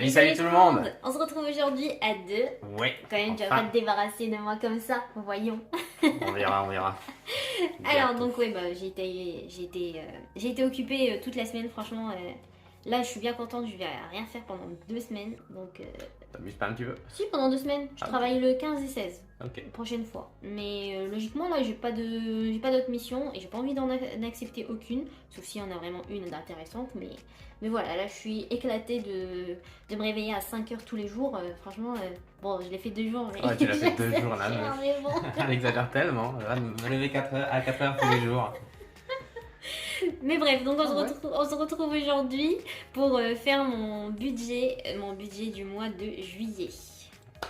Salut tout le monde. On se retrouve aujourd'hui à deux. Ouais. Quand même, tu vas enfin. pas te débarrasser de moi comme ça, voyons. On verra, on verra. Alors Bientôt. donc oui, bah, j'ai été occupée toute la semaine, franchement. Là, je suis bien contente, je vais rien faire pendant 2 semaines. Donc, T'amuses pas un petit peu? si, pendant 2 semaines, je Ah, ok. travaille le 15 et 16. Ok. Prochaine fois. Mais logiquement, là, j'ai pas d'autres missions et j'ai pas envie d'en accepter aucune, sauf s'il y en a vraiment une d'intéressante. Mais voilà, là, je suis éclatée de me réveiller à 5 heures tous les jours. Franchement, bon, je l'ai fait 2 jours, mais Ouais, tu l'as fait 2 jours là. mais bon. Elle exagère tellement. Elle va me lever à 4 heures tous les jours. Mais bref, donc Ah ouais. on se retrouve aujourd'hui pour faire mon budget du mois de juillet.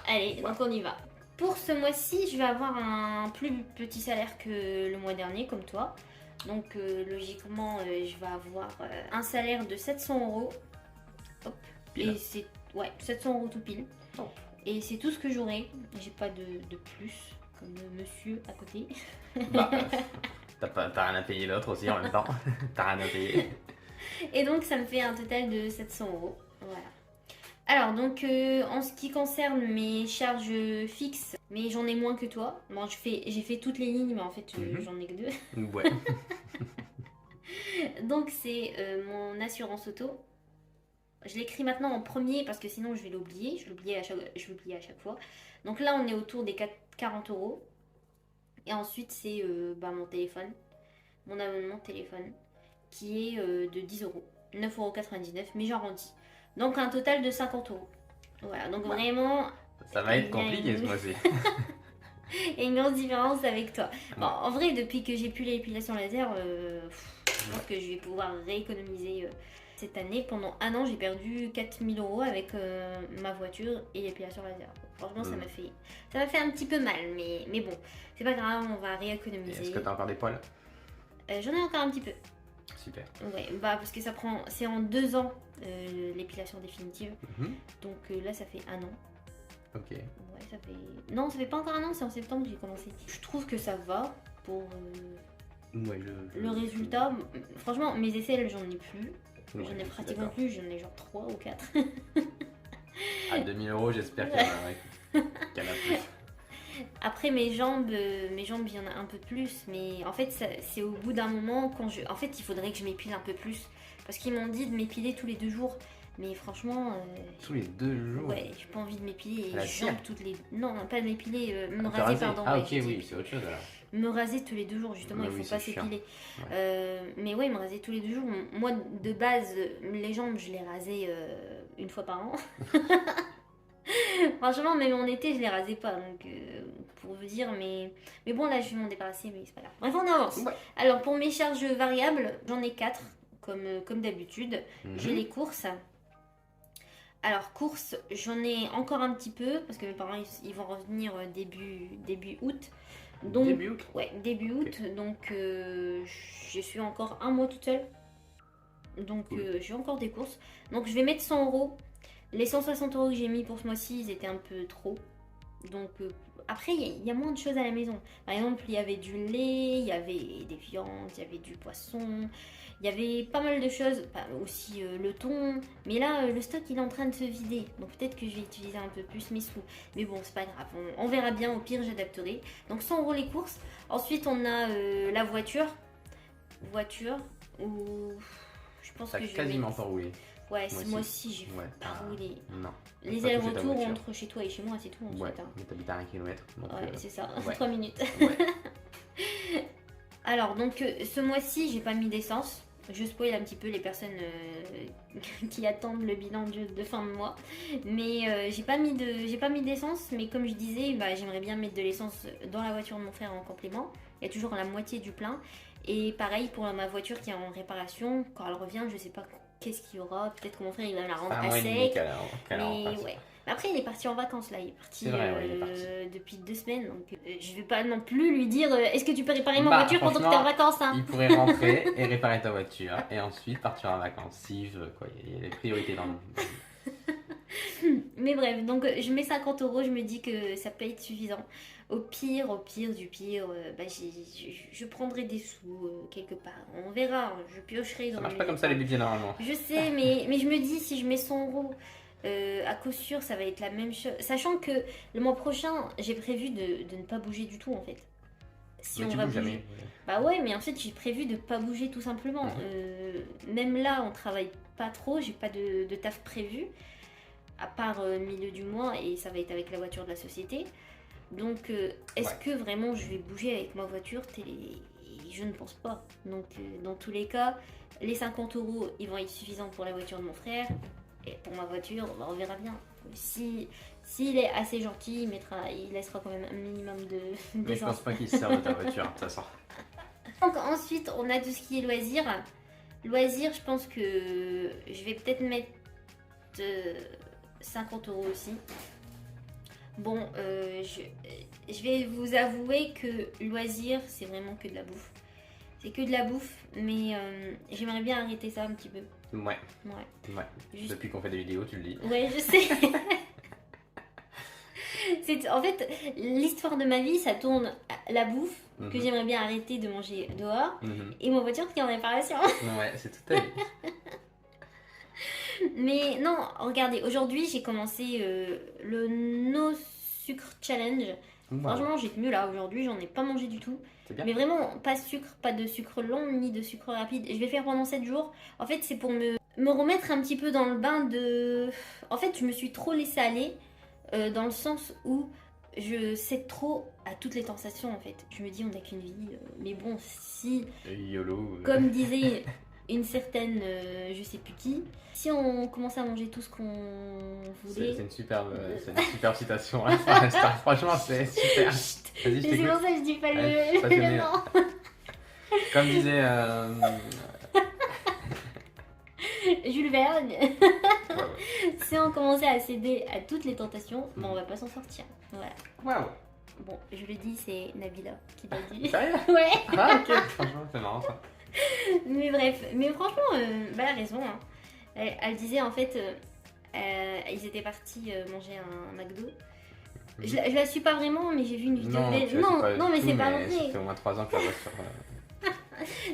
Allez, Ouais. donc on y va. Pour ce mois-ci, je vais avoir un plus petit salaire que le mois dernier, comme toi. Donc logiquement, je vais avoir un salaire de 700 euros. Hop. Pile. Et c'est 700 euros tout pile. Oh. Et c'est tout ce que j'aurai. J'ai pas de plus, comme le monsieur à côté. Bah, t'as rien à payer l'autre aussi en même temps. T'as rien à payer. Et donc ça me fait un total de 700 euros. Voilà. Alors donc en ce qui concerne mes charges fixes, mais j'en ai moins que toi. Bon, j'ai fait toutes les lignes, mais en fait j'en ai que 2. Ouais. Donc c'est mon assurance auto. Je l'écris maintenant en premier parce que sinon je vais l'oublier. Je l'oublie à chaque fois. Donc là on est autour des 40 euros. Et ensuite c'est mon téléphone, mon abonnement de téléphone, qui est de 10 euros. 9,99 €, mais j'arrondis. Donc un total de 50 euros. Voilà, donc Ouais. vraiment, Ça va être il y a compliqué ce une- mois-ci. il y a une grosse différence avec toi. Bon, en vrai, depuis que j'ai pu l'épilation laser, je pense que je vais pouvoir rééconomiser cette année. Pendant un an, j'ai perdu 4000 euros avec ma voiture et l'épilation laser. Franchement, ça m'a fait un petit peu mal, mais bon, c'est pas grave, on va Et rééconomiser. est-ce que t'as encore des poils? J'en ai encore un petit peu. Super. Ouais, bah parce que c'est en 2 ans l'épilation définitive. Mhm. Donc là, ça fait un an. Ok. Ouais, ça fait. Non, ça fait pas encore un an, c'est en septembre que j'ai commencé. Je trouve que ça va pour Ouais, le résultat. Franchement, mes aisselles, j'en ai plus. Ouais, J'en ai je suis pratiquement d'accord. plus, j'en ai genre 3 ou 4. À 2000 euros, j'espère qu'il y en a plus. Après, mes jambes, il y en a un peu plus. Mais en fait, c'est au bout d'un moment, en fait, il faudrait que je m'épile un peu plus. Parce qu'ils m'ont dit de m'épiler tous les 2 jours. Mais franchement, Tous les 2 jours. ouais, j'ai pas envie de m'épiler La les cire. jambes toutes les. Non, pas de m'épiler, me Te raser, raser. pardon. Ah ouais, ok, j'ai dit oui, c'est autre chose alors. me raser tous les 2 jours, justement, Mais il oui, faut pas c'est chiant. s'épiler. Mais ouais, me raser tous les 2 jours. Moi, de base, les jambes, je les rasais une fois par an. Franchement, même en été, je les rasais pas, donc pour vous dire, mais bon, là, je vais m'en débarrasser, mais c'est pas grave. Bref, on avance. Ouais. Alors, pour mes charges variables, j'en ai 4, comme d'habitude. Mhm. J'ai les courses. Alors, courses, j'en ai encore un petit peu, parce que mes parents, ils vont revenir début août. Donc, Début août. ouais, début août, donc je suis encore un mois toute seule. Donc Cool. j'ai encore des courses. Donc je vais mettre 100 euros. Les 160 euros que j'ai mis pour ce mois-ci, ils étaient un peu trop. Donc après, il y a moins de choses à la maison. Par exemple, il y avait du lait, il y avait des viandes, il y avait du poisson. Il y avait pas mal de choses, aussi le thon. Mais là, le stock, il est en train de se vider. Donc peut-être que je vais utiliser un peu plus mes sous. Mais bon, c'est pas grave. On verra bien. Au pire, j'adapterai. Donc 100 euros les courses. Ensuite, on a la voiture. Où je pense T'as que je vais quasiment mettre- pas roulé. Ouais, Moi moi aussi. aussi, j'ai Ouais, pas roulé. Non. Les Pas touché ta allers-retours voiture. entre chez toi et chez moi, c'est tout Ouais, ensuite. Hein. mais t'habites à 1 km. Donc, Ouais, c'est ça, ouais. 3 minutes. Ouais. Alors, donc, ce mois-ci, j'ai pas mis d'essence. Je spoil un petit peu les personnes qui attendent le bilan de fin de mois. Mais j'ai pas mis d'essence. Mais comme je disais, j'aimerais bien mettre de l'essence dans la voiture de mon frère en complément. Il y a toujours la moitié du plein. Et pareil pour ma voiture qui est en réparation. Quand elle revient, je sais pas qu'est-ce qu'il y aura. Peut-être que mon frère il va la rendre Un à mois et demi sec. qu'elle est en Mais face. ouais. Après, il est parti en vacances là. Il est parti, C'est vrai, ouais, il est parti. depuis 2 semaines. Donc, je vais pas non plus lui dire est-ce que tu peux réparer ma Bah, voiture pendant que t'es en franchement, vacances hein. Il pourrait rentrer et réparer ta voiture et ensuite partir en vacances s'il veut. Quoi. Il y a les priorités dans le Mais bref, donc je mets 50 euros. Je me dis que ça peut être suffisant. Au pire du pire, je prendrai des sous quelque part. On verra. Je piocherai dans Ça marche le- pas comme ça les budgets normalement. Je sais, mais je me dis si je mets 100 euros. À coup sûr, ça va être la même chose. Sachant que le mois prochain, j'ai prévu de ne pas bouger du tout en fait. Si Mais on tu va bouges bouger. jamais. Bah ouais, mais en fait, j'ai prévu de pas bouger tout simplement. Même là, on travaille pas trop, j'ai pas de taf prévu, à part milieu du mois, et ça va être avec la voiture de la société. Donc, est-ce que vraiment je vais bouger avec ma voiture Je ne pense pas. Donc, dans tous les cas, les 50 euros, ils vont être suffisants pour la voiture de mon frère. Et pour ma voiture, bah, on verra bien. S'il est assez gentil, il laissera quand même un minimum Mais je d'essence. pense pas qu'il se serve de ta voiture, de toute façon. Donc ensuite, on a tout ce qui est loisirs. Loisirs, je pense que je vais peut-être mettre 50 euros aussi. Bon, je vais vous avouer que loisirs, c'est vraiment que de la bouffe. C'est que de la bouffe, mais j'aimerais bien arrêter ça un petit peu. Ouais, Ouais. Juste- Depuis qu'on fait des vidéos, tu le dis. Ouais, je sais. En fait, l'histoire de ma vie, ça tourne à la bouffe, que Mhm. j'aimerais bien arrêter de manger dehors, Mhm. et ma voiture qui est en réparation. Ouais, c'est tout à fait. Mais non, regardez, aujourd'hui j'ai commencé le No Sucre Challenge. Franchement, j'ai tenu là aujourd'hui, j'en ai pas mangé du tout. C'est bien. Mais vraiment, pas de sucre, pas de sucre long ni de sucre rapide. Je vais faire pendant 7 jours. En fait, c'est pour me remettre un petit peu dans le bain de. En fait, je me suis trop laissée aller dans le sens où je cède trop à toutes les tentations en fait. Je me dis, on n'a qu'une vie. Mais bon, si. YOLO. Comme disait une certaine, je sais plus qui, si on commençait à manger tout ce qu'on voulait. C'est une superbe citation. Hein. Franchement, c'est super. Chut. Vas-y, je Et c'est t'écoute. pour ça que je dis pas Ouais, je suis le passionné, nom. Comme disait. Jules Verne. Ouais. Si on commençait à céder à toutes les tentations, on va pas s'en sortir. Voilà. Waouh. Bon, je le dis, c'est Nabila qui l'a dit. Sérieux? Ouais. Ah, ok. Franchement, c'est marrant ça. Mais bref, mais franchement, elle a raison. Hein. Elle disait en fait, ils étaient partis manger un McDo. Je la suis pas vraiment, mais j'ai vu une vidéo Non, d'elle. tu la suis pas Non, du mais tout, c'est pas mais vrai. ça fait au moins 3 ans que la voiture.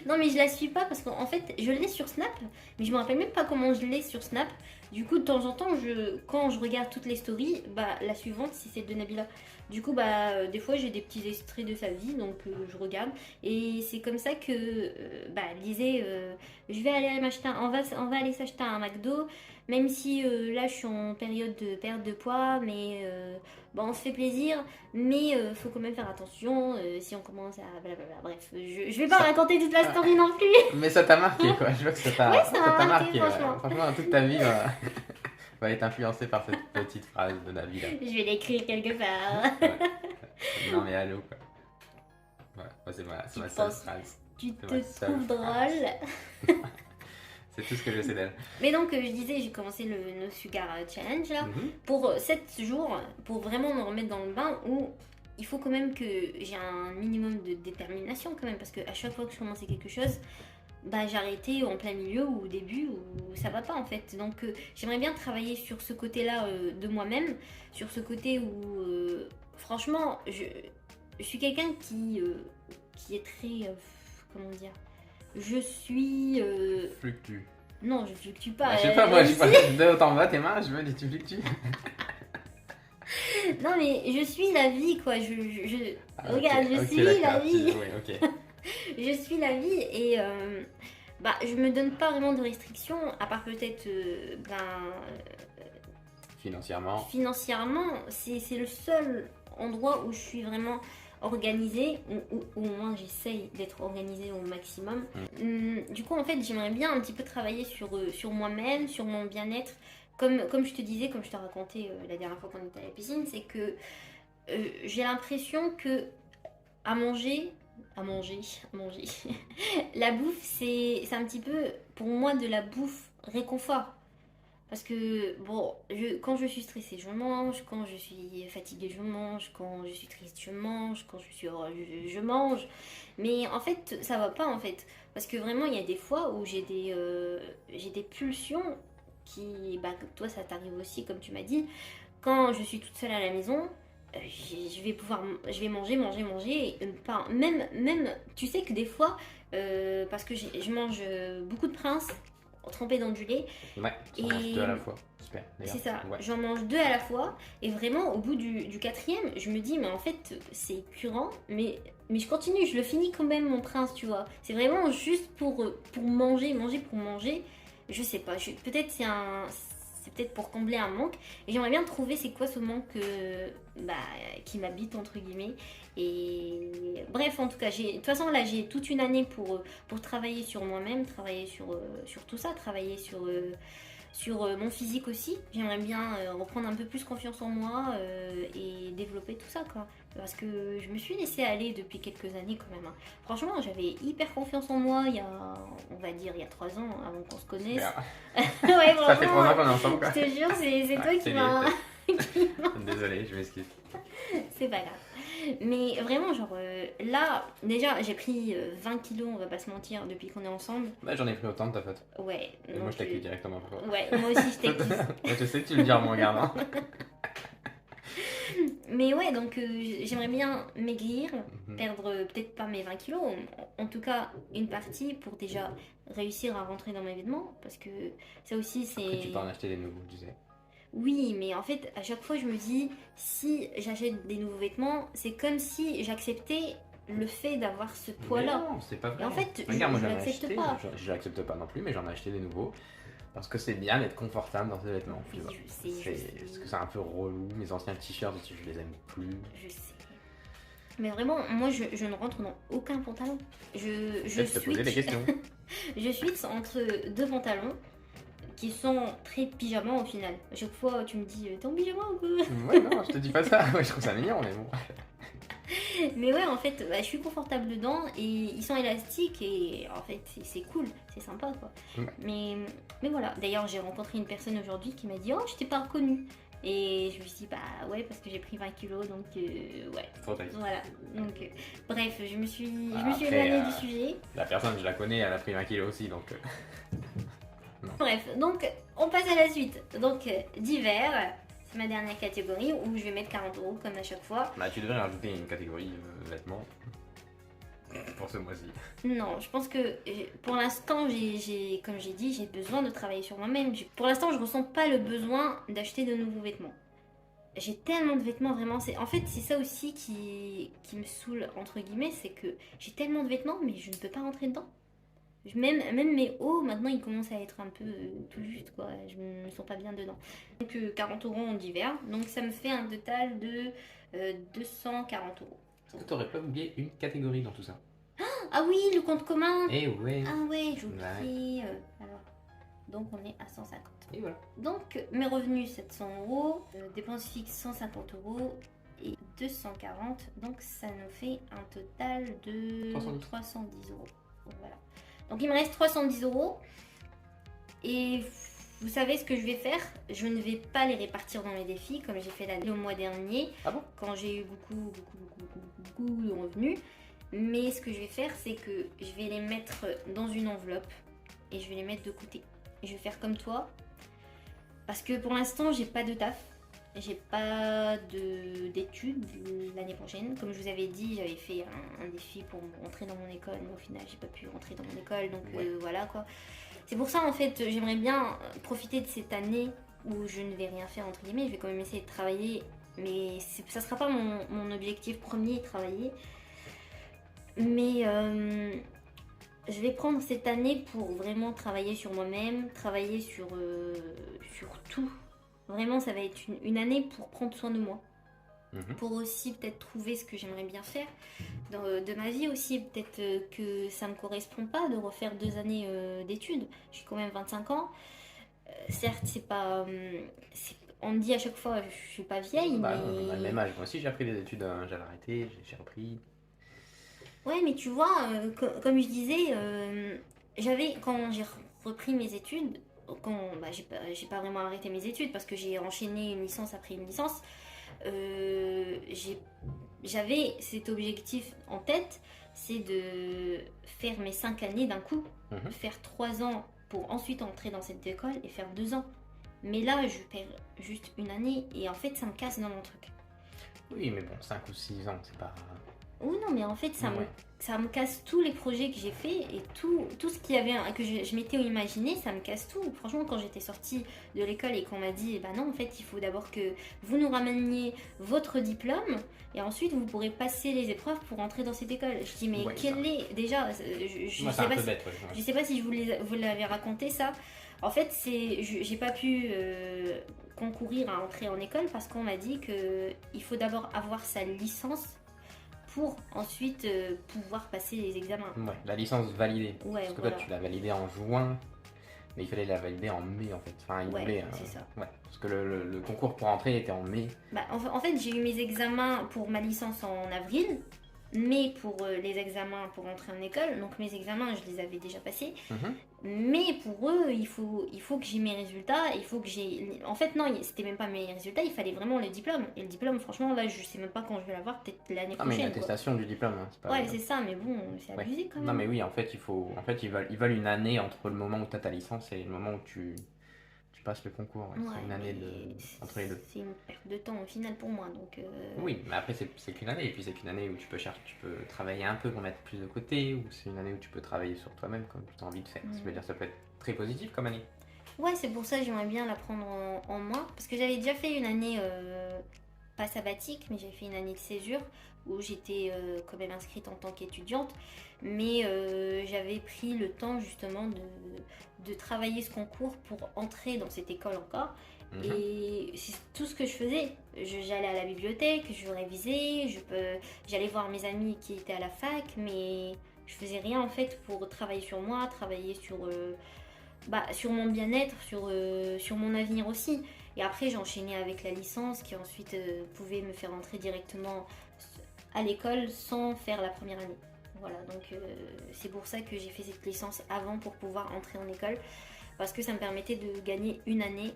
Non, mais je la suis pas parce qu'en fait, je l'ai sur Snap, mais je me rappelle même pas comment je l'ai sur Snap. Du coup, de temps en temps, quand je regarde toutes les stories, bah la suivante, c'est celle de Nabila. Du coup, bah des fois, j'ai des petits extraits de sa vie, donc je regarde. Et c'est comme ça que, bah, elle disait, je vais aller m'acheter, on va aller s'acheter un McDo, même si là, je suis en période de perte de poids, mais bon, on se fait plaisir, mais faut quand même faire attention si on commence à blablabla. Bref, je vais pas Ça- raconter toute la story non plus. Mais ça t'a marqué quoi. Je vois que ça t'a Ouais, ça m'a marqué, ouais. franchement. Franchement, toute ta vie va être influencée par cette petite phrase de Nabil. Je vais l'écrire quelque part. Ouais. Non mais allô quoi. Voilà, moi, c'est ma Tu seule penses- phrase. Tu C'est te ma seule trouves phrase. drôle. C'est tout ce que je sais d'elle. Mais donc, je disais, j'ai commencé le No Sugar Challenge là, Mhm. pour 7 jours, pour vraiment me remettre dans le bain où il faut quand même que j'ai un minimum de détermination quand même, parce qu'à chaque fois que je commençais quelque chose, bah j'arrêtais en plein milieu ou au début où ça va pas en fait. Donc j'aimerais bien travailler sur ce côté-là de moi-même, sur ce côté où franchement je suis quelqu'un qui est très comment dire, je suis Fluctue. non, je fluctue pas. Bah, je sais pas, moi je suis si. pas de haut en bas tes mains, je me dis tu fluctues. Non mais je suis la vie quoi. Ah, Regarde, ok, je ok, suis d'accord, la vie. Oui, ok. Je suis la vie et bah je me donne pas vraiment de restrictions à part peut-être Financièrement. financièrement. C'est le seul endroit où je suis vraiment organisée, ou au moins j'essaye d'être organisée au maximum. Du coup en fait j'aimerais bien un petit peu travailler sur moi-même, sur mon bien-être. Comme je te disais, comme je te racontais la dernière fois qu'on était à la piscine, c'est que j'ai l'impression que à manger, la bouffe c'est un petit peu pour moi de la bouffe réconfort. Parce que, bon, quand je suis stressée, je mange. Quand je suis fatiguée, je mange. Quand je suis triste, je mange. Quand je suis heureuse, je mange. Mais en fait, ça va pas, en fait. Parce que vraiment, il y a des fois où j'ai des pulsions qui... Bah, toi, ça t'arrive aussi, comme tu m'as dit. Quand je suis toute seule à la maison, je vais manger. Et pas, même, tu sais que des fois, parce que je mange beaucoup de Prince trempés dans du lait. Ouais, tu en manges 2 à la fois. Super, d'ailleurs. C'est ça, Ouais. j'en mange 2 à la fois. Et vraiment, au bout du quatrième, je me dis, mais en fait, c'est écurant, mais je continue, je le finis quand même, mon prince, tu vois. C'est vraiment juste pour manger pour manger. Je sais pas, peut-être c'est peut-être pour combler un manque. Et j'aimerais bien trouver c'est quoi ce manque qui m'habite, entre guillemets. Et bref, en tout cas, de toute façon, là, j'ai toute une année pour travailler sur moi-même, travailler sur tout ça, travailler sur mon physique aussi. J'aimerais bien reprendre un peu plus confiance en moi et développer tout ça, quoi. Parce que je me suis laissée aller depuis quelques années quand même, hein. Franchement, j'avais hyper confiance en moi on va dire, il y a 3 ans, avant qu'on se connaisse. Super. Ouais, Ça fait 3 ans vraiment, qu'on est ensemble, quoi. je te jure, c'est toi qui c'est m'as... Désolé, je m'excuse. C'est pas grave. Mais vraiment, genre, là, déjà, j'ai pris 20 kilos, on va pas se mentir, depuis qu'on est ensemble. Bah, j'en ai pris autant de ta faute. Ouais. Et moi, je t'accueille directement pour toi. Ouais, moi aussi, je t'accuse. Ouais, je sais que tu le dis en me regardant. Mais ouais, donc j'aimerais bien maigrir, Mhm. perdre peut-être pas mes 20 kilos, en tout cas une partie pour déjà réussir à rentrer dans mes vêtements. Parce que ça aussi, Après, tu c'est... peux en acheter des nouveaux, tu sais. Oui, mais en fait, à chaque fois, je me dis, si j'achète des nouveaux vêtements, c'est comme si j'acceptais le fait d'avoir ce Mais poids-là. non, c'est pas vrai. Et en fait, Regarde, moi je j'en ai l'accepte acheté. pas. Je l'accepte pas non plus, mais j'en ai acheté des nouveaux. Parce que c'est bien d'être confortable dans ses vêtements. Tu Oui, vois. je sais. Parce que c'est un peu relou. Mes anciens t-shirts, je les aime plus. Je sais. Mais vraiment, moi, je ne rentre dans aucun pantalon. Je Peut-être te poser des switch. questions. Je switch entre 2 pantalons qui sont très pyjama au final. À chaque fois, tu me dis, t'es en pyjama ou quoi? Ouais, non, je te dis pas ça. Ouais, je trouve ça mignon, mais bon. Mais ouais, en fait, je suis confortable dedans et ils sont élastiques et en fait, c'est cool, c'est sympa quoi. Ouais. Mais voilà, d'ailleurs, j'ai rencontré une personne aujourd'hui qui m'a dit, oh, je t'ai pas reconnue. Et je me suis dit, bah ouais, parce que j'ai pris 20 kilos, donc ouais. Trop triste. Voilà, donc bref, je me suis Après, éloignée du sujet. La personne, je la connais, elle a pris 20 kilos aussi, donc. Bref, donc on passe à la suite. Donc d'hiver, c'est ma dernière catégorie où je vais mettre 40 € comme à chaque fois. Bah, tu devrais rajouter une catégorie vêtements pour ce mois-ci. Non, je pense que pour l'instant, comme j'ai dit, j'ai besoin de travailler sur moi-même. Pour l'instant, je ressens pas le besoin d'acheter de nouveaux vêtements. J'ai tellement de vêtements, vraiment. En fait, c'est ça aussi qui me saoule, entre guillemets, c'est que j'ai tellement de vêtements, mais je ne peux pas rentrer dedans. Même mes hauts, maintenant, ils commencent à être un peu tout juste, quoi. Je me sens pas bien dedans. Donc, 40 € en d'hiver. Donc, ça me fait un total de 240 €. Est-ce que t'aurais pas oublié une catégorie dans tout ça? Ah oui, le compte commun. Eh ouais. Ah ouais, j'ai oublié. Alors, donc, on est à 150. Et voilà. Donc, mes revenus 700 €, dépenses fixes 150 € et 240. Donc, ça nous fait un total de 310 €. Donc, voilà. Donc il me reste 310 € et vous savez ce que je vais faire? Je ne vais pas les répartir dans mes défis comme j'ai fait le mois dernier. Ah bon? Quand j'ai eu beaucoup de revenus. Mais ce que je vais faire, c'est que je vais les mettre dans une enveloppe et je vais les mettre de côté. Et je vais faire comme toi parce que pour l'instant j'ai pas de taf. J'ai pas d'études l'année prochaine. Comme je vous avais dit, j'avais fait un défi pour rentrer dans mon école, mais au final, j'ai pas pu rentrer dans mon école, donc Ouais. voilà quoi. C'est pour ça en fait, j'aimerais bien profiter de cette année où je ne vais rien faire entre guillemets. Je vais quand même essayer de travailler, mais ça sera pas mon objectif premier, travailler. Mais je vais prendre cette année pour vraiment travailler sur moi-même, travailler sur tout. Vraiment, ça va être une année pour prendre soin de moi. Pour aussi peut-être trouver ce que j'aimerais bien faire de ma vie aussi. Peut-être que ça ne me correspond pas de refaire 2 années d'études. J'ai quand même 25 ans. Certes, c'est pas... on me dit à chaque fois, je suis pas vieille, Bah, mais... on a le même âge. Moi aussi, j'ai repris des études, j'avais arrêté, j'ai repris. Ouais, mais tu vois, comme je disais, quand j'ai repris mes études, j'ai pas vraiment arrêté mes études parce que j'ai enchaîné une licence après une licence. J'avais cet objectif en tête, c'est de faire mes 5 années d'un coup, faire 3 ans pour ensuite entrer dans cette école et faire 2 ans. Mais là, je perds juste une année et en fait, ça me casse dans mon truc. Oui, mais bon, 5 ou 6 ans, c'est pas. Oui, non, mais en fait, Ouais. ça me casse tous les projets que j'ai fait et tout ce qu'il y avait, que je m'étais imaginé, ça me casse tout. Franchement, quand j'étais sortie de l'école et qu'on m'a dit, bah non, en fait, il faut d'abord que vous nous rameniez votre diplôme et ensuite vous pourrez passer les épreuves pour entrer dans cette école. Je dis, mais Ouais, ça. quel est. Déjà, je Moi, c'est sais un pas peu si, bête, ouais. je sais pas si vous l'avez raconté ça. En fait, j'ai pas pu concourir à entrer en école parce qu'on m'a dit que il faut d'abord avoir sa licence pour ensuite pouvoir passer les examens. Ouais, la licence validée. Ouais, Parce que voilà. toi, tu l'as validée en juin, mais il fallait la valider en mai en fait. Enfin, il Ouais, voulait. c'est ça. Ouais, parce que le concours pour entrer était en mai. Bah, en fait, j'ai eu mes examens pour ma licence en avril, mais pour les examens pour entrer en école, donc mes examens, je les avais déjà passés. Mhm. Mais pour eux, il faut que j'ai mes résultats, il faut que j'ai... En fait, non, c'était même pas mes résultats, il fallait vraiment le diplôme. Et le diplôme, franchement, là, je sais même pas quand je vais l'avoir, peut-être l'année Ah, mais une prochaine, quoi. attestation du diplôme, hein, c'est pas. Ouais, c'est ça, mais bon, c'est Ouais. abusé quand Non, même. mais oui, en fait, En fait, ils veulent une année entre le moment où tu as ta licence et le moment où tu passes le concours. Ouais. Ouais, C'est une année mais entre les deux. c'est une perte de temps au final pour moi, donc... Oui, mais après, c'est qu'une année. Et puis, c'est qu'une année où tu peux travailler un peu pour mettre plus de côté. Ou c'est une année où tu peux travailler sur toi-même comme tu as envie de faire. Je veux dire, ça peut être très positif comme année. Ouais, c'est pour ça que j'aimerais bien la prendre en main. Parce que j'avais déjà fait une année, pas sabbatique, mais j'ai fait une année de césure où j'étais quand même inscrite en tant qu'étudiante. Mais j'avais pris le temps justement de travailler ce concours pour entrer dans cette école encore. Mhm. Et c'est tout ce que je faisais. J'allais à la bibliothèque, je révisais, j'allais voir mes amis qui étaient à la fac, mais je faisais rien en fait pour travailler sur moi, travailler sur mon bien-être, sur mon avenir aussi. Et après, j'ai enchaîné avec la licence qui ensuite pouvait me faire entrer directement à l'école sans faire la première année. Voilà, donc c'est pour ça que j'ai fait cette licence avant pour pouvoir entrer en école. Parce que ça me permettait de gagner une année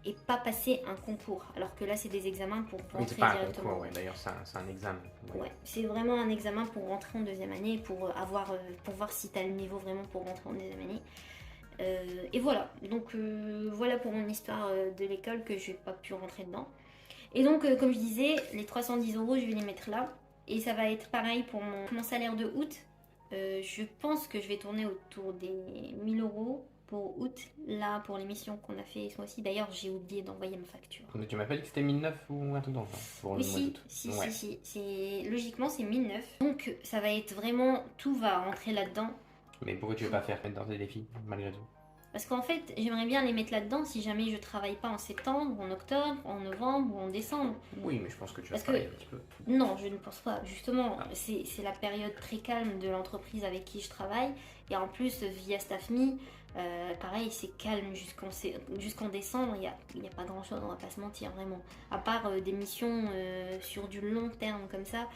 et pas passer un concours. Alors que là, c'est des examens pour Oui, rentrer c'est pas un directement. concours, ouais. D'ailleurs, c'est un examen. Ouais. Ouais, c'est vraiment un examen pour rentrer en deuxième année, pour voir si tu as le niveau vraiment pour rentrer en deuxième année. Et voilà, donc voilà pour mon histoire de l'école que je n'ai pas pu rentrer dedans. Et donc, comme je disais, les 310 euros, je vais les mettre là. Et ça va être pareil pour mon salaire de août. Je pense que je vais tourner autour des 1000 euros pour août, là, pour l'émission qu'on a fait ce mois-ci. D'ailleurs, j'ai oublié d'envoyer ma facture. Tu m'as pas dit que c'était 1009 ou un truc dans le genre pour Oui, le mois d'août. si, Ouais. logiquement, c'est 1009. Donc, ça va être vraiment, tout va rentrer là-dedans. Mais pourquoi tu veux pas faire dans tes défis, malgré tout? Parce qu'en fait, j'aimerais bien les mettre là-dedans si jamais je travaille pas en septembre, en octobre, en novembre ou en décembre. Oui, mais je pense que tu vas Parce travailler que- un petit peu. Non, je ne pense pas. Justement, Ah. c'est la période très calme de l'entreprise avec qui je travaille. Et en plus, via StaffMe, pareil, c'est calme jusqu'en décembre. Il y a pas grand-chose, on va pas se mentir, vraiment. À part des missions sur du long terme comme ça.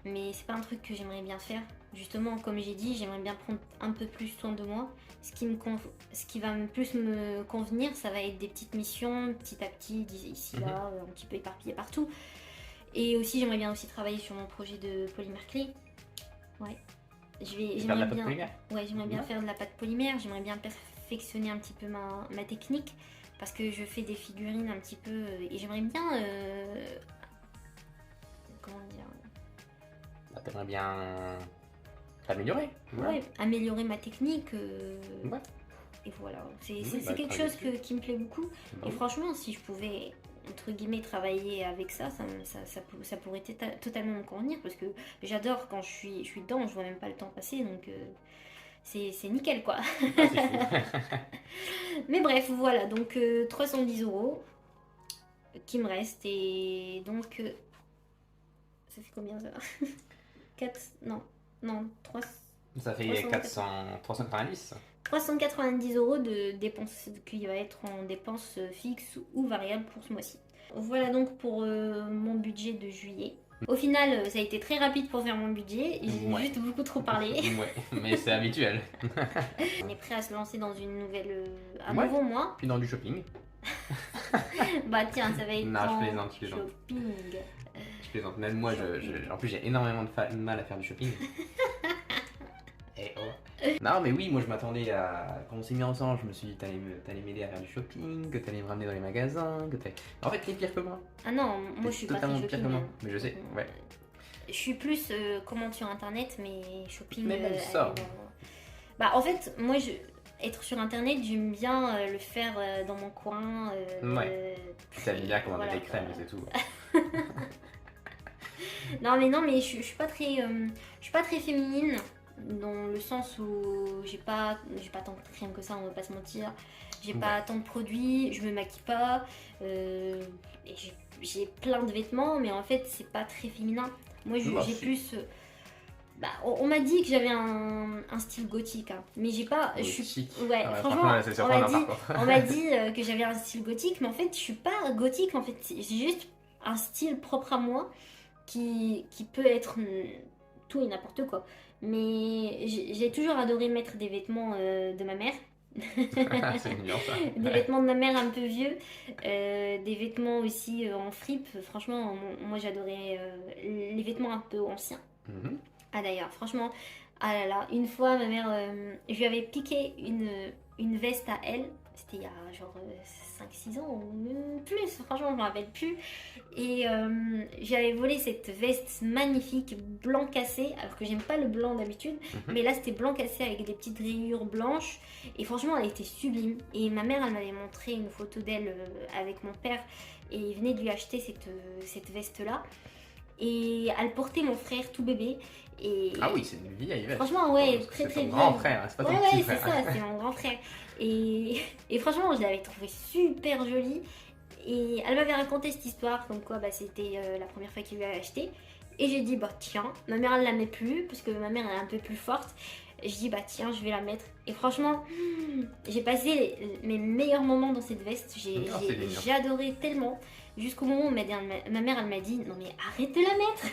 Mais c'est pas un truc que j'aimerais bien faire. Justement, comme j'ai dit, j'aimerais bien prendre un peu plus soin de moi. Ce qui va plus me convenir, ça va être des petites missions, petit à petit, ici, là, un petit peu éparpillées partout. Et aussi, j'aimerais bien aussi travailler sur mon projet de polymère clé. Ouais. Faire de la J'aimerais pâte bien, polymère. ouais, j'aimerais bien Ouais. faire de la pâte polymère. J'aimerais bien perfectionner un petit peu ma technique. Parce que je fais des figurines un petit peu. Et j'aimerais bien. Comment dire? Bah, t'aimerais bien t'améliorer. Voilà. Ouais, améliorer ma technique. Ouais. Et voilà, c'est Oui, c'est bah, quelque travailler chose dessus. qui me plaît beaucoup. Bah Et oui. franchement, si je pouvais, entre guillemets, travailler avec ça, ça pourrait totalement me convenir. Parce que j'adore quand je suis dedans, je vois même pas le temps passer. Donc c'est nickel quoi. Ah, c'est fou. Mais bref, voilà, donc 310 euros qui me reste. Et donc, ça fait combien ça? 4, non, 3. Ça fait 390. 390 euros de dépenses qui va être en dépenses fixes ou variables pour ce mois-ci. Voilà donc pour mon budget de juillet. Au final, ça a été très rapide pour faire mon budget. J'ai Ouais. juste beaucoup trop parlé. Ouais, mais c'est habituel. On est prêt à se lancer dans une nouvelle, un Ouais. nouveau mois. Puis dans du shopping. Bah tiens, ça va être Non, je en plaisante, je plaisante. shopping. Je plaisante. Même moi, en plus, j'ai énormément de mal à faire du shopping. Eh oh. Non, mais oui, moi je m'attendais à. Quand on s'est mis ensemble, je me suis dit t'allais m'aider à faire du shopping, que t'allais me ramener dans les magasins, que t'allais. En fait, t'es pire que moi. Ah non, moi T'es je suis pas très totalement shopping. pire que moi. hein. Mais je sais, ouais. Je suis plus commande sur internet, mais shopping. Mais même ça. Bah, en fait, moi, être sur internet, j'aime bien le faire dans mon coin. Ouais. T'aimes bien commander voilà, des crèmes, voilà. c'est tout. Non, mais je suis pas très, je suis pas très féminine dans le sens où j'ai pas tant de crème que ça, on va pas se mentir. J'ai pas tant de produits, je me maquille pas, et j'ai plein de vêtements, mais en fait c'est pas très féminin. Moi j'ai plus, bah, on m'a dit que j'avais un style gothique, hein, mais j'ai pas, je suis, Chic. ouais, Ah ouais, franchement, c'est on m'a surprenant, dit, par contre. on m'a dit que j'avais un style gothique, mais en fait je suis pas gothique, en fait c'est juste un style propre à moi qui peut être tout et n'importe quoi. Mais j'ai toujours adoré mettre des vêtements de ma mère. C'est mignon ça. Des vêtements de ma mère un peu vieux, des vêtements aussi en fripe. Franchement, moi j'adorais les vêtements un peu anciens. Mhm. Ah d'ailleurs, franchement, ah là là, une fois ma mère, je lui avais piqué une veste à elle. C'était il y a genre 5-6 ans ou même plus, franchement je ne me rappelle plus. Et j'avais volé cette veste magnifique blanc cassé, alors que j'aime pas le blanc d'habitude, mais là c'était blanc cassé avec des petites rayures blanches. Et franchement elle était sublime. Et ma mère elle m'avait montré une photo d'elle avec mon père et il venait de lui acheter cette veste là. Et elle portait mon frère tout bébé. Et Ah oui, c'est une vieille veste. franchement, ouais, très C'est très ton vieille. grand frère, c'est pas ton Ouais, petit c'est frère. ça, c'est mon grand frère. Et franchement, je l'avais trouvée super jolie. Et elle m'avait raconté cette histoire, comme quoi bah, c'était la première fois qu'il lui avait acheté. Et j'ai dit, bah tiens, ma mère elle la met plus, parce que ma mère elle est un peu plus forte. Je dis, bah tiens, je vais la mettre. Et franchement, j'ai passé mes meilleurs moments dans cette veste. J'ai adoré tellement. Jusqu'au moment où ma mère elle m'a dit, non mais arrête de la mettre.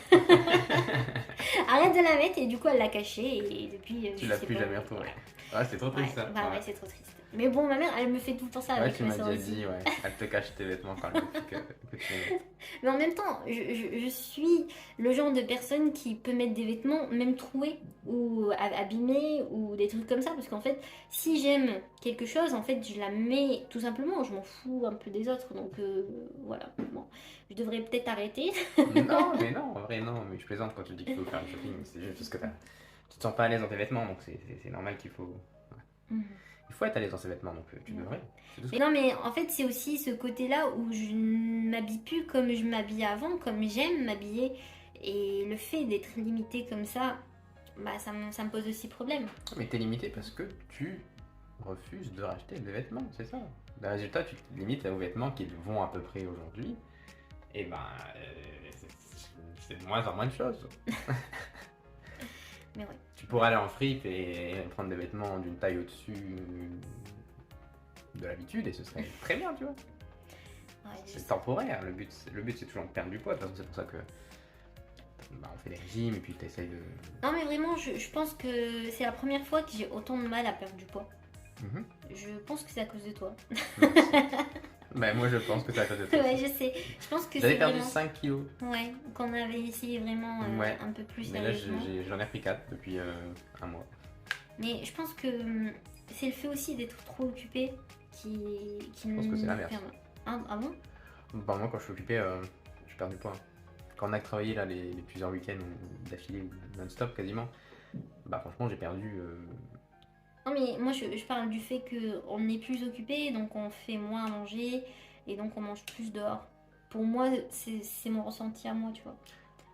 Arrête de la mettre. Et du coup elle l'a cachée. Et depuis, Tu l'as plus jamais retrouvée. Ouais, c'est trop triste ça. Ouais, c'est trop triste. Mais bon, ma mère, elle me fait tout le temps ça Ouais, avec tu ma m'as soeur déjà aussi. dit, ouais. Elle te cache tes vêtements quand elle veut que tu les mettes. Mais en même temps, je suis le genre de personne qui peut mettre des vêtements même troués ou abîmés ou des trucs comme ça. Parce qu'en fait, si j'aime quelque chose, en fait, je la mets tout simplement. Je m'en fous un peu des autres. Donc voilà. Bon, je devrais peut-être arrêter. Non, mais non, en vrai, non. Mais je plaisante quand tu dis qu'il faut faire du shopping. C'est juste parce que tu te sens pas à l'aise dans tes vêtements. Donc c'est normal qu'il faut. Ouais. Il faut être à l'aise dans ses vêtements, donc tu devrais. Mais non, mais en fait, c'est aussi ce côté-là où je ne m'habille plus comme je m'habillais avant, comme j'aime m'habiller. Et le fait d'être limitée comme ça, bah, ça me pose aussi problème. Mais t'es limité parce que tu refuses de racheter des vêtements, c'est ça. Le résultat, tu te limites aux vêtements qui vont à peu près aujourd'hui. Et ben, c'est de moins en moins de choses. Mais ouais. Tu pourrais aller en fripe et prendre des vêtements d'une taille au-dessus de l'habitude et ce serait très bien, tu vois. Ouais, C'est temporaire, le but c'est toujours de perdre du poids, de toute façon c'est pour ça que bah, on fait des régimes et puis tu essayes de... Non mais vraiment, je pense que c'est la première fois que j'ai autant de mal à perdre du poids. Je pense que c'est à cause de toi. Bah moi je pense que c'est à cause de toi. Ouais, je sais. Je pense que J'avais c'est perdu vraiment... 5 kilos. Ouais, qu'on avait essayé vraiment un peu plus Mais là sérieusement. j'en ai repris 4 depuis un mois. Mais je pense que c'est le fait aussi d'être trop occupé qui Je pense que c'est l'inverse. Ah bon? Bah moi quand je suis occupé, je perds du poids. Quand on a travaillé là les plusieurs week-ends d'affilée ou non-stop quasiment, bah franchement j'ai perdu... Non mais moi je parle du fait qu'on est plus occupé, donc on fait moins à manger et donc on mange plus dehors. Pour moi c'est mon ressenti à moi, tu vois.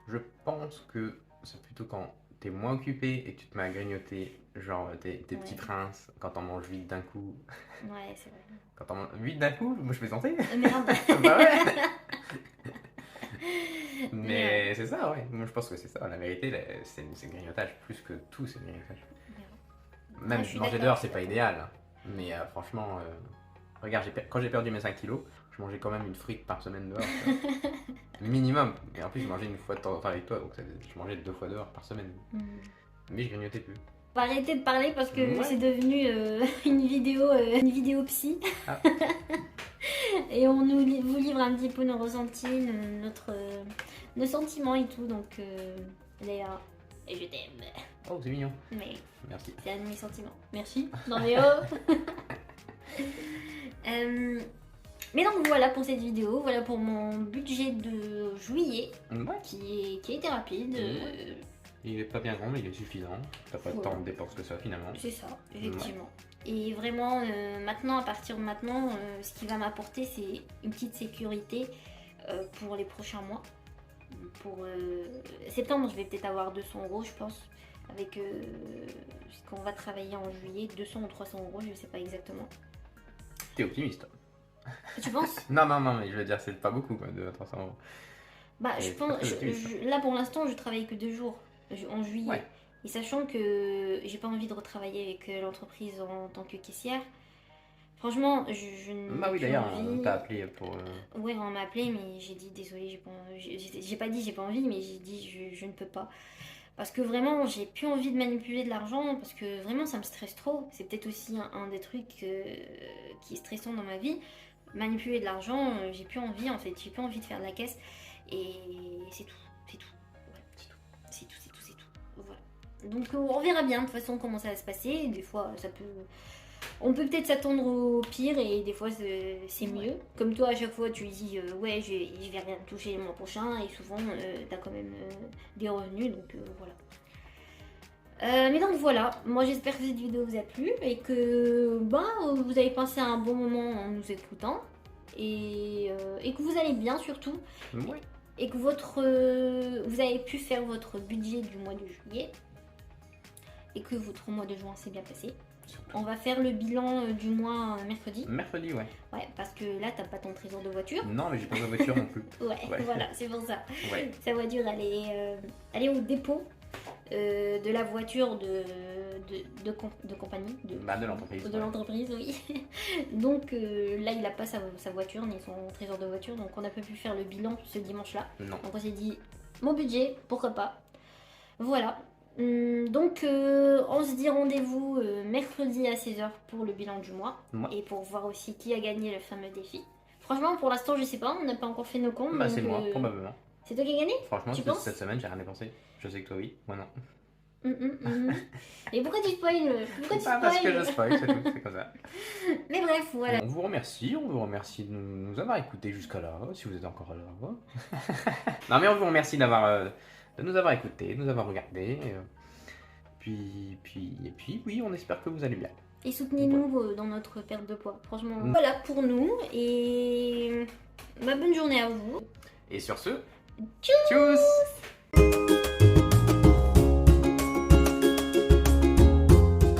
Je pense que c'est plutôt quand t'es moins occupé et que tu te mets à grignoter, genre tes petits princes, quand on mange vite d'un coup. Ouais, c'est vrai. Quand on mange vite d'un coup, moi je fais santé. Merde. Bah ouais. Mais c'est ça, ouais. Moi je pense que c'est ça. La vérité, c'est le grignotage. Plus que tout, c'est le grignotage. Même manger dehors, c'est pas idéal. Hein. Mais franchement, regarde, quand j'ai perdu mes 5 kilos, je mangeais quand même une frite par semaine dehors. Minimum. Et en plus, je mangeais une fois de temps en temps avec toi, donc je mangeais 2 fois dehors par semaine. Mais je grignotais plus. On va arrêter de parler parce que c'est devenu une vidéo psy. Ah. Et on vous livre un petit peu nos ressentis, nos sentiments et tout. Donc, Léa, et je t'aime. Oh, c'est mignon. Mais merci. C'est un de mes sentiments. Merci. Non mais oh. Mais donc voilà pour cette vidéo, voilà pour mon budget de juillet Ouais. qui a été rapide. Il est pas bien grand, mais il est suffisant. T'as pas tant de dépenses que ça finalement. C'est ça, effectivement. Et vraiment, maintenant, à partir de maintenant, ce qui va m'apporter, c'est une petite sécurité pour les prochains mois. Pour septembre, je vais peut-être avoir 200 €, je pense. Avec ce qu'on va travailler en juillet, 200 ou 300 €, je sais pas exactement. T'es optimiste. Tu penses? Non, mais je veux dire, c'est pas beaucoup quoi, de 300 €. Bah, je pense. Là, pour l'instant, je travaille que 2 jours en juillet. Ouais. Et sachant que j'ai pas envie de retravailler avec l'entreprise en tant que caissière, franchement, je n'ai Bah oui, plus d'ailleurs, envie. on t'a appelé pour. Ouais, on m'a appelé, mais j'ai dit désolé, j'ai pas dit j'ai pas envie, mais j'ai dit je ne peux pas. Parce que vraiment, j'ai plus envie de manipuler de l'argent, parce que vraiment, ça me stresse trop. C'est peut-être aussi un des trucs qui est stressant dans ma vie. Manipuler de l'argent, j'ai plus envie en fait, j'ai plus envie de faire de la caisse. Et c'est tout, c'est tout. Ouais. C'est tout. Voilà. Donc on verra bien de toute façon comment ça va se passer. Des fois, ça peut. On peut peut-être s'attendre au pire et des fois c'est mieux. Comme toi, à chaque fois, tu dis ouais, je vais rien toucher le mois prochain et souvent t'as quand même des revenus, donc voilà. Mais donc voilà, moi j'espère que cette vidéo vous a plu et que vous avez passé un bon moment en nous écoutant et que vous allez bien surtout. Ouais. Et que vous avez pu faire votre budget du mois de juillet et que votre mois de juin s'est bien passé. Surtout. On va faire le bilan du mois mercredi. Mercredi, ouais. Ouais, parce que là, t'as pas ton trésor de voiture. Non, mais j'ai pas de voiture non plus. Ouais, voilà, c'est pour ça. Ouais. Sa voiture, elle est au dépôt de la voiture de compagnie. De l'entreprise. De l'entreprise, oui. Donc là, il a pas sa voiture ni son trésor de voiture. Donc on n'a pas pu faire le bilan ce dimanche-là. Non. Donc on s'est dit, mon budget, pourquoi pas. Voilà. Donc on se dit rendez-vous mercredi à 16h pour le bilan du mois. Ouais. Et pour voir aussi qui a gagné le fameux défi. Franchement, pour l'instant, je sais pas, on n'a pas encore fait nos comptes. Bah, c'est moi, probablement. C'est toi qui as gagné? Franchement, Tu penses? cette semaine, j'ai rien dépensé. Je sais que toi, oui. Moi, non. Et pourquoi tu spoil? Parce que je spoil, c'est tout, c'est comme ça. Mais bref, voilà. On vous remercie de nous avoir écoutés jusqu'à là, si vous êtes encore là. Non, mais on vous remercie de nous avoir écoutés, de nous avoir regardés. Puis, oui, on espère que vous allez bien. Et soutenez-nous dans notre perte de poids. Franchement, voilà pour nous. Et bonne journée à vous. Et sur ce, tchuss!